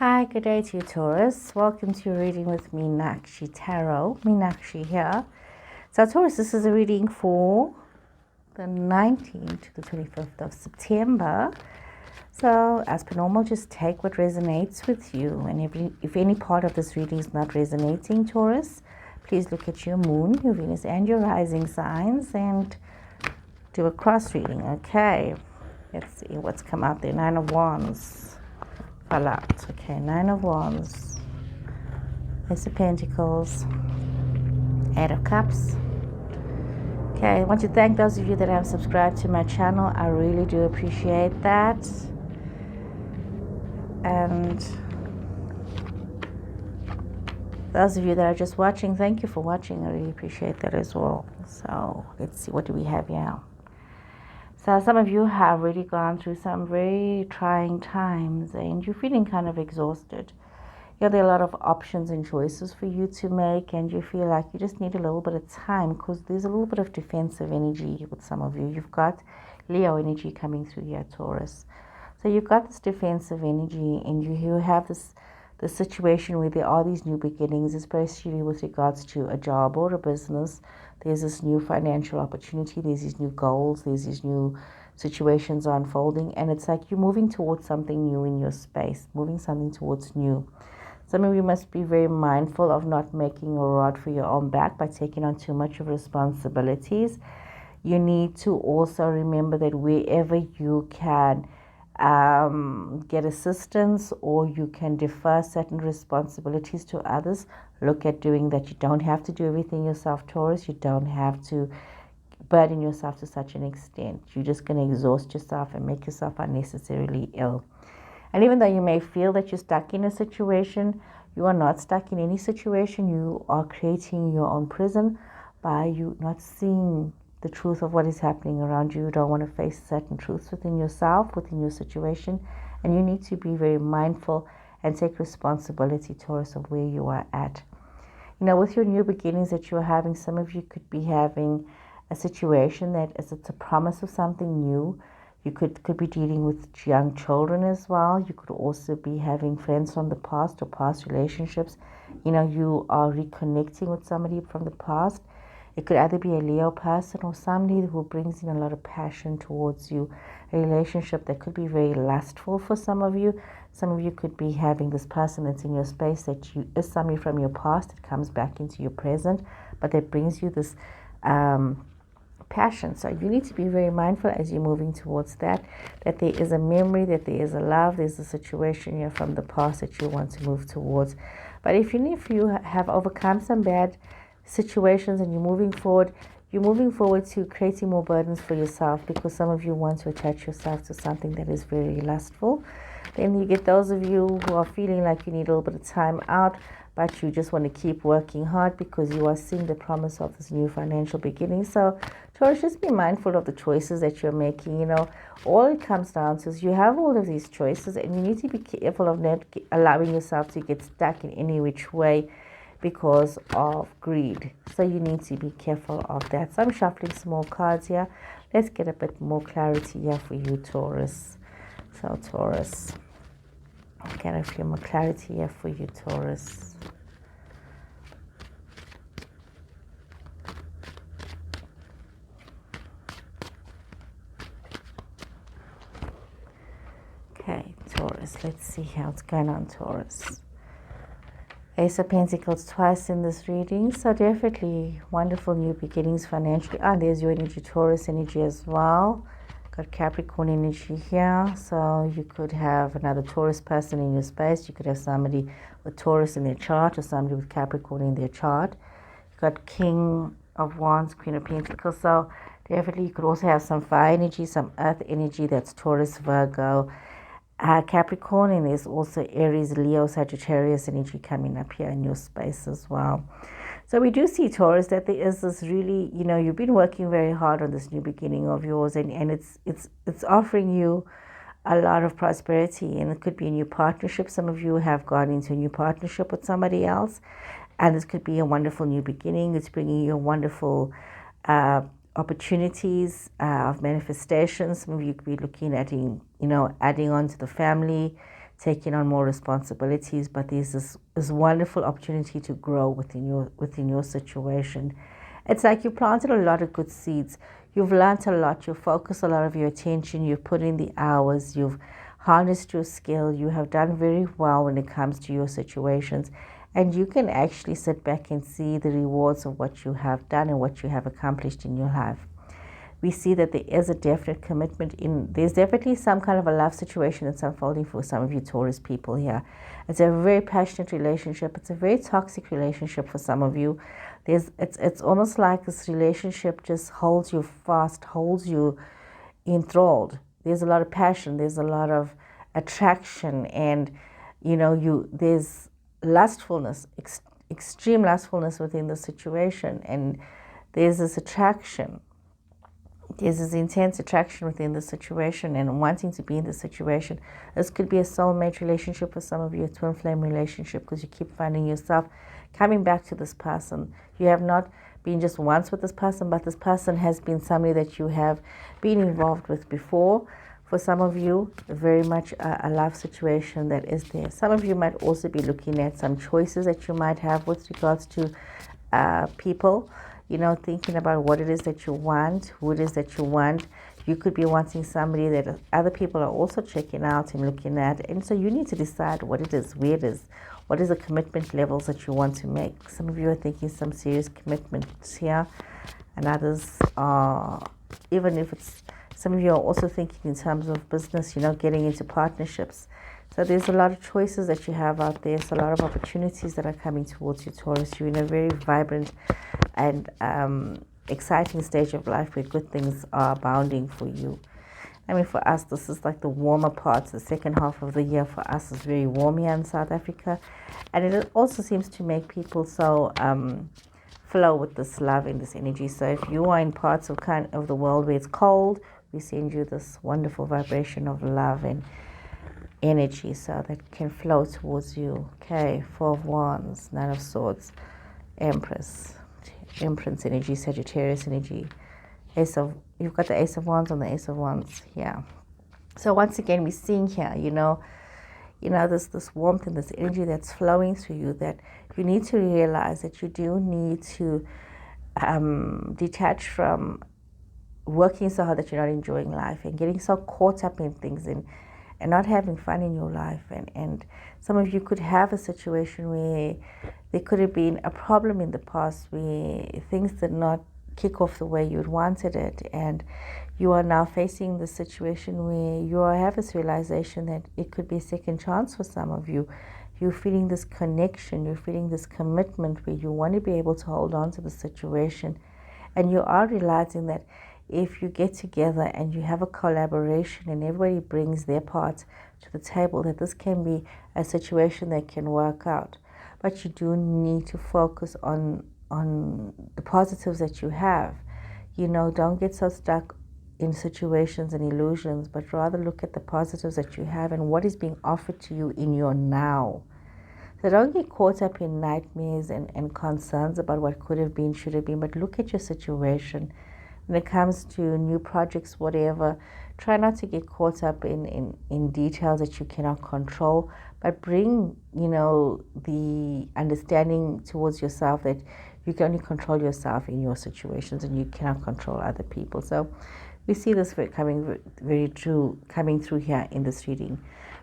Hi, good day to you, Taurus. Welcome to your reading with Meenakshi Tarot. Meenakshi here. So, Taurus, this is a reading for the 19th to the 25th of September. So, as per normal, just take what resonates with you. And if any part of this reading is not resonating, Taurus, please look at your moon, your Venus, and your rising signs and do a cross reading. Okay, let's see what's come out there. Nine of Wands. Fell out. Okay, Nine of Wands, Ace of Pentacles, Eight of Cups. Okay, I want to thank those of you that have subscribed to my channel. I really do appreciate that. And those of you that are just watching, thank you for watching. I really appreciate that as well. So let's see, what do we have here? So some of you have really gone through some very trying times and you're feeling kind of exhausted. There are a lot of options and choices for you to make, and you feel like you just need a little bit of time because there's a little bit of defensive energy with some of you. You've got Leo energy coming through here, Taurus. So you've got this defensive energy and you have this situation where there are these new beginnings, especially with regards to a job or a business. There's this new financial opportunity, there's these new goals, there's these new situations unfolding, and it's like you're moving towards something new in your space, moving something towards new. Some of you must be very mindful of not making a rod for your own back by taking on too much of responsibilities. You need to also remember that wherever you can get assistance or you can defer certain responsibilities to others, look at doing that. You don't have to do everything yourself, Taurus. You don't have to burden yourself to such an extent. You're just going to exhaust yourself and make yourself unnecessarily ill. And even though you may feel that you're stuck in a situation, you are not stuck in any situation. You are creating your own prison by you not seeing the truth of what is happening around you. You don't want to face certain truths within yourself, within your situation. And you need to be very mindful and take responsibility, Taurus, of where you are at. You know, with your new beginnings that you're having, some of you could be having a situation that is, it's a promise of something new. You could be dealing with young children as well. You could also be having friends from the past or past relationships. You know, you are reconnecting with somebody from the past. It could either be a Leo person or somebody who brings in a lot of passion towards you. A relationship that could be very lustful for some of you. Some of you could be having this person that's in your space that is somebody from your past that comes back into your present, but that brings you this passion. So you need to be very mindful as you're moving towards that there is a memory, that there is a love, there's a situation here from the past that you want to move towards. But if you have overcome some bad situations and you're moving forward to creating more burdens for yourself, because some of you want to attach yourself to something that is very lustful. Then you get those of you who are feeling like you need a little bit of time out, but you just want to keep working hard because you are seeing the promise of this new financial beginning. So Taurus, just be mindful of the choices that you're making. You know, all it comes down to is you have all of these choices and you need to be careful of not allowing yourself to get stuck in any which way because of greed. So you need to be careful of that. So I'm shuffling some more cards here. Let's get a bit more clarity here for you, Taurus. So Taurus, get a few more clarity here for you, Taurus. Okay, Taurus, let's see how it's going on, Taurus. Ace of Pentacles twice in this reading, so definitely wonderful new beginnings financially. There's your energy, Taurus energy as well. Got Capricorn energy here, so you could have another Taurus person in your space. You could have somebody with Taurus in their chart or somebody with Capricorn in their chart. You got King of Wands, Queen of Pentacles, so definitely you could also have some fire energy, some earth energy, that's Taurus, Virgo, Capricorn, and there's also Aries, Leo, Sagittarius energy coming up here in your space as well. So we do see, Taurus, that there is this really, you know, you've been working very hard on this new beginning of yours, and it's offering you a lot of prosperity, and it could be a new partnership. Some of you have gone into a new partnership with somebody else, and this could be a wonderful new beginning. It's bringing you a wonderful opportunities of manifestation. Some of you could be looking at, adding on to the family, taking on more responsibilities, but there's this wonderful opportunity to grow within your situation. It's like you planted a lot of good seeds. You've learned a lot. You've focused a lot of your attention. You've put in the hours. You've harnessed your skill. You have done very well when it comes to your situations. And you can actually sit back and see the rewards of what you have done and what you have accomplished in your life. We see that there is a definite commitment there's definitely some kind of a love situation that's unfolding for some of you Taurus people here. It's a very passionate relationship. It's a very toxic relationship for some of you. It's almost like this relationship just holds you fast, holds you enthralled. There's a lot of passion. There's a lot of attraction, and there's lustfulness, extreme lustfulness within the situation, and there's this attraction. There's this intense attraction within the situation and wanting to be in the situation. This could be a soulmate relationship for some of you, a twin flame relationship, because you keep finding yourself coming back to this person. You have not been just once with this person, but this person has been somebody that you have been involved with before. For some of you, very much a love situation that is there. Some of you might also be looking at some choices that you might have with regards to people. Thinking about what it is that you want, who it is that you want. You could be wanting somebody that other people are also checking out and looking at. And so you need to decide what it is, where it is, what is the commitment levels that you want to make. Some of you are thinking some serious commitments here, and others are, even if it's, some of you are also thinking in terms of business, getting into partnerships. So there's a lot of choices that you have out there. There's a lot of opportunities that are coming towards you, Taurus. You're in a very vibrant and exciting stage of life where good things are abounding for you. I mean, for us, this is like the warmer parts. The second half of the year for us is very warm here in South Africa. And it also seems to make people so flow with this love and this energy. So if you are in parts of the world where it's cold, we send you this wonderful vibration of love and energy so that can flow towards you. Okay, Four of Wands, Nine of Swords, Empress energy, Sagittarius energy, you've got the Ace of Wands on the Ace of Wands here. So once again, we're seeing here, this warmth and this energy that's flowing through you, that you need to realize that you do need to detach from working so hard that you're not enjoying life and getting so caught up in things and not having fun in your life. And some of you could have a situation where there could have been a problem in the past where things did not kick off the way you'd wanted it, and you are now facing the situation where you have this realization that it could be a second chance for some of you. You're feeling this connection, you're feeling this commitment where you want to be able to hold on to the situation, and you are realizing that if you get together and you have a collaboration and everybody brings their part to the table, that this can be a situation that can work out. But you do need to focus on the positives that you have. Don't get so stuck in situations and illusions, but rather look at the positives that you have and what is being offered to you in your now. So don't get caught up in nightmares and concerns about what could have been, should have been, but look at your situation. When it comes to new projects, whatever, try not to get caught up in details that you cannot control, but bring, the understanding towards yourself that you can only control yourself in your situations and you cannot control other people. So we see this coming through here in this reading.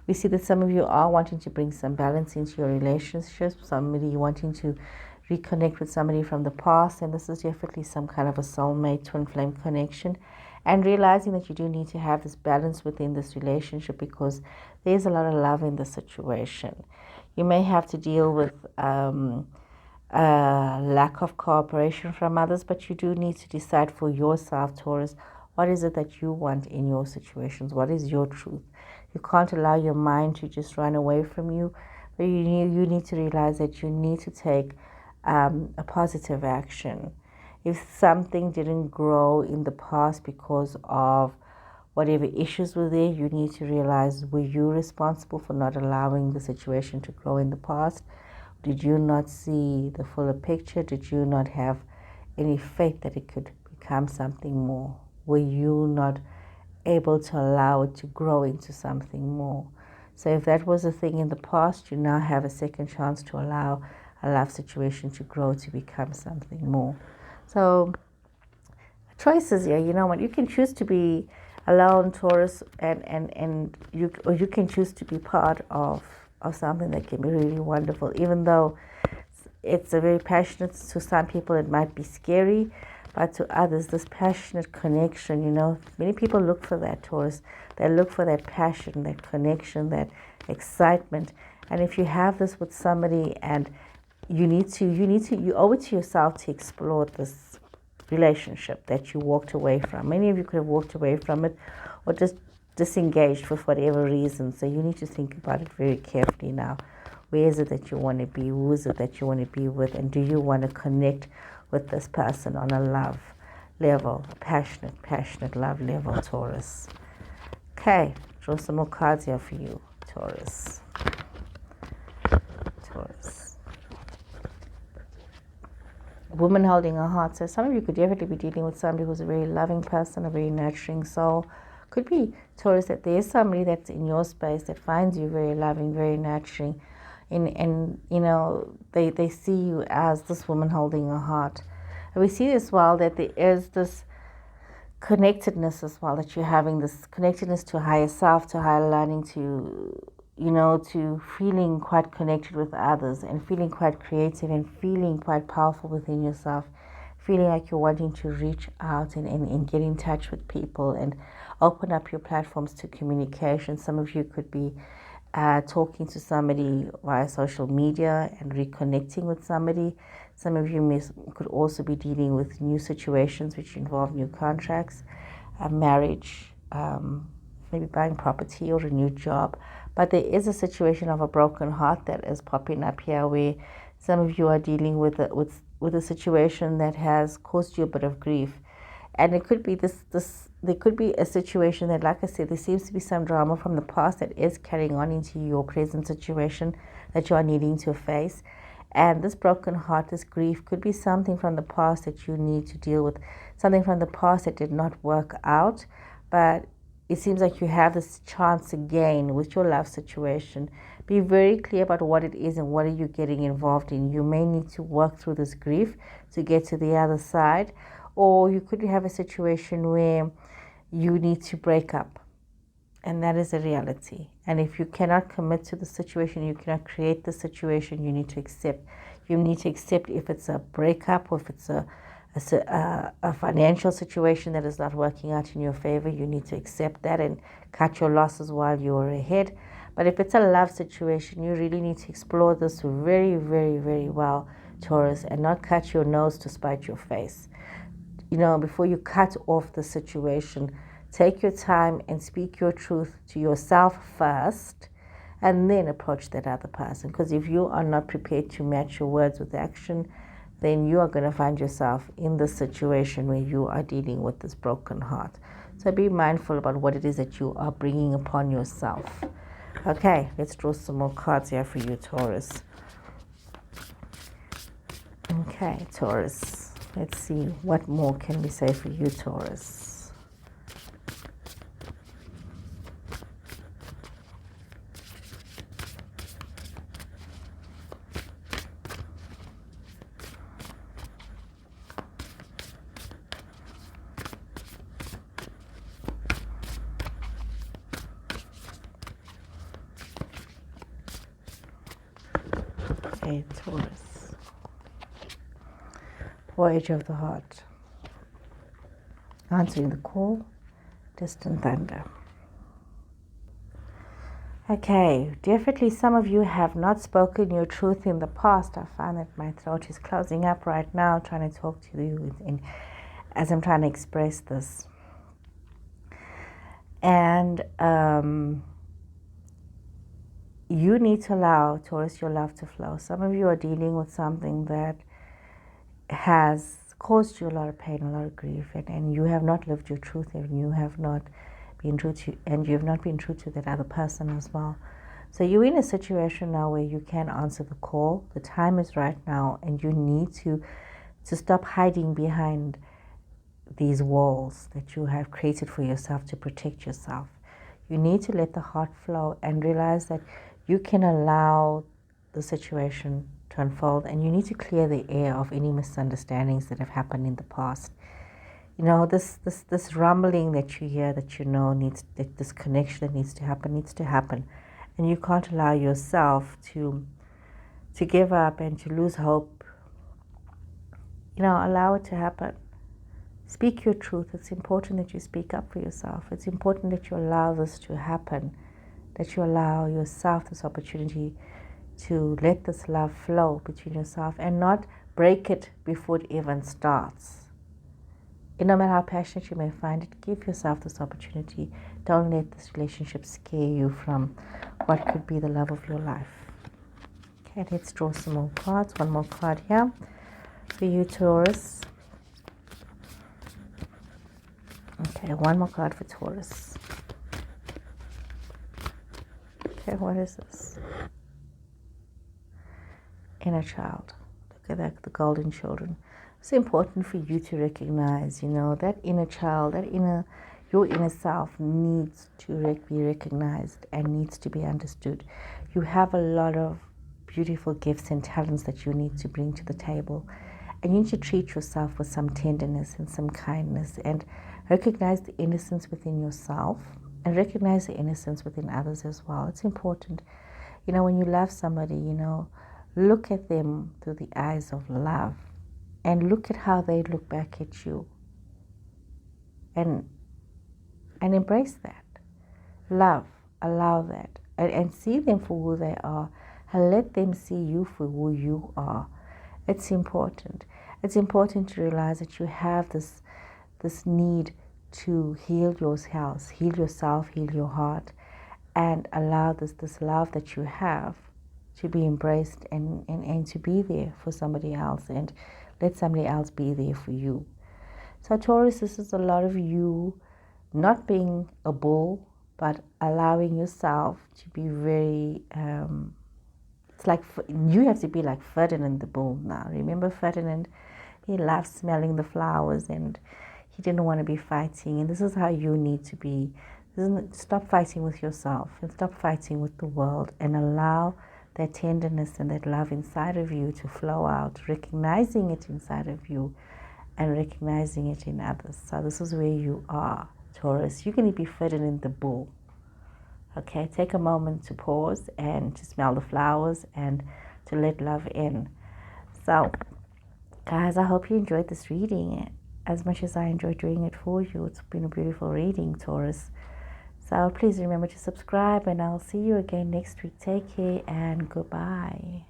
We see that some of you are wanting to bring some balance into your relationships, somebody wanting to reconnect with somebody from the past, and this is definitely some kind of a soulmate twin flame connection, and realizing that you do need to have this balance within this relationship because there's a lot of love in the situation. You may have to deal with lack of cooperation from others, but you do need to decide for yourself, Taurus, what is it that you want in your situations? What is your truth? You can't allow your mind to just run away from you, but you need to realize that you need to take a positive action. If something didn't grow in the past because of whatever issues were there, you need to realize, were you responsible for not allowing the situation to grow in the past? Did you not see the fuller picture? Did you not have any faith that it could become something more? Were you not able to allow it to grow into something more? So if that was a thing in the past, you now have a second chance to allow a love situation to grow, to become something more. So choices here, you know what, you can choose to be alone, Taurus, and you can choose to be part of something that can be really wonderful, even though it's a very passionate. To some people it might be scary, but to others, this passionate connection, you know, many people look for that, Taurus. They look for that passion, that connection, that excitement. And if you have this with somebody, and you owe it to yourself to explore this relationship that you walked away from. Many of you could have walked away from it or just disengaged for whatever reason. So you need to think about it very carefully now. Where is it that you want to be? Who is it that you want to be with? And do you want to connect with this person on a love level, a passionate love level, Taurus? Okay, draw some more cards here for you, Taurus. Taurus. Woman holding a heart. So some of you could definitely be dealing with somebody who's a very loving person, a very nurturing soul. Could be, Taurus, that there's somebody that's in your space that finds you very loving, very nurturing. And you know, they see you as this woman holding a heart. And we see as well that there is this connectedness as well, that you're having this connectedness to higher self, to higher learning, to, you know, to feeling quite connected with others, and feeling quite creative, and feeling quite powerful within yourself, feeling like you're wanting to reach out and get in touch with people and open up your platforms to communication. Some of you could be talking to somebody via social media and reconnecting with somebody. Some of you could also be dealing with new situations which involve new contracts, a marriage, maybe buying property or a new job. But there is a situation of a broken heart that is popping up here, where some of you are dealing with a situation that has caused you a bit of grief. And it could be there could be a situation that, like I said, there seems to be some drama from the past that is carrying on into your present situation that you are needing to face. And this broken heart, this grief, could be something from the past that you need to deal with, something from the past that did not work out. But it seems like you have this chance again with your love situation. Be very clear about what it is and what are you getting involved in. You may need to work through this grief to get to the other side. Or you could have a situation where you need to break up. And that is a reality. And if you cannot commit to the situation, you cannot create the situation, you need to accept. You need to accept if it's a breakup, or if it's a financial situation that is not working out in your favor. You need to accept that and cut your losses while you're ahead. But if it's a love situation, you really need to explore this very, very, very well, Taurus, and not cut your nose to spite your face. You know, before you cut off the situation, take your time and speak your truth to yourself first, and then approach that other person. Because if you are not prepared to match your words with action, then you are going to find yourself in this situation where you are dealing with this broken heart. So be mindful about what it is that you are bringing upon yourself. Okay, let's draw some more cards here for you, Taurus. Okay, Taurus. Let's see, what more can we say for you, Taurus? Okay, Taurus. Voyage of the heart. Answering the call, distant thunder. Okay, definitely some of you have not spoken your truth in the past. I find that my throat is closing up right now, trying to talk to you as I'm trying to express this. And you need to allow, Taurus, your love to flow. Some of you are dealing with something that has caused you a lot of pain, a lot of grief, and you have not lived your truth, and you have not been true to, and you have not been true to that other person as well. So you're in a situation now where you can answer the call. The time is right now, and you need to stop hiding behind these walls that you have created for yourself to protect yourself. You need to let the heart flow and realize that you can allow the situation to unfold, and you need to clear the air of any misunderstandings that have happened in the past. You know, this rumbling that you hear, that you know needs, that this connection that needs to happen, and you can't allow yourself to give up and to lose hope. You know, allow it to happen. Speak your truth. It's important that you speak up for yourself. It's important that you allow this to happen, that you allow yourself this opportunity to let this love flow between yourself and not break it before it even starts. And no matter how passionate you may find it, give yourself this opportunity. Don't let this relationship scare you from what could be the love of your life. Okay, let's draw some more cards. One more card here for you, Taurus. Okay, one more card for Taurus. Okay, what is this? Inner child. Look at that, the golden children. It's important for you to recognize, you know, that inner child, your inner self needs to be recognized and needs to be understood. You have a lot of beautiful gifts and talents that you need to bring to the table. And you need to treat yourself with some tenderness and some kindness, and recognize the innocence within yourself and recognize the innocence within others as well. It's important. You know, when you love somebody, you know, look at them through the eyes of love and look at how they look back at you. And embrace that. Love, allow that. And see them for who they are. And let them see you for who you are. It's important. It's important to realize that you have this need to heal your house, heal yourself, heal your heart, and allow this love that you have to be embraced and to be there for somebody else, and let somebody else be there for you. So Taurus, this is a lot of you not being a bull, but allowing yourself to be very, it's like you have to be like Ferdinand the bull now. Remember Ferdinand? He loved smelling the flowers and he didn't want to be fighting. And this is how you need to be. Stop fighting with yourself and stop fighting with the world, and allow that tenderness and that love inside of you to flow out, recognizing it inside of you and recognizing it in others. So this is where you are, Taurus. You're going to be Ferdinand the bull. Okay, take a moment to pause and to smell the flowers and to let love in. So, guys, I hope you enjoyed this reading as much as I enjoyed doing it for you. It's been a beautiful reading, Taurus. So please remember to subscribe, and I'll see you again next week. Take care and goodbye.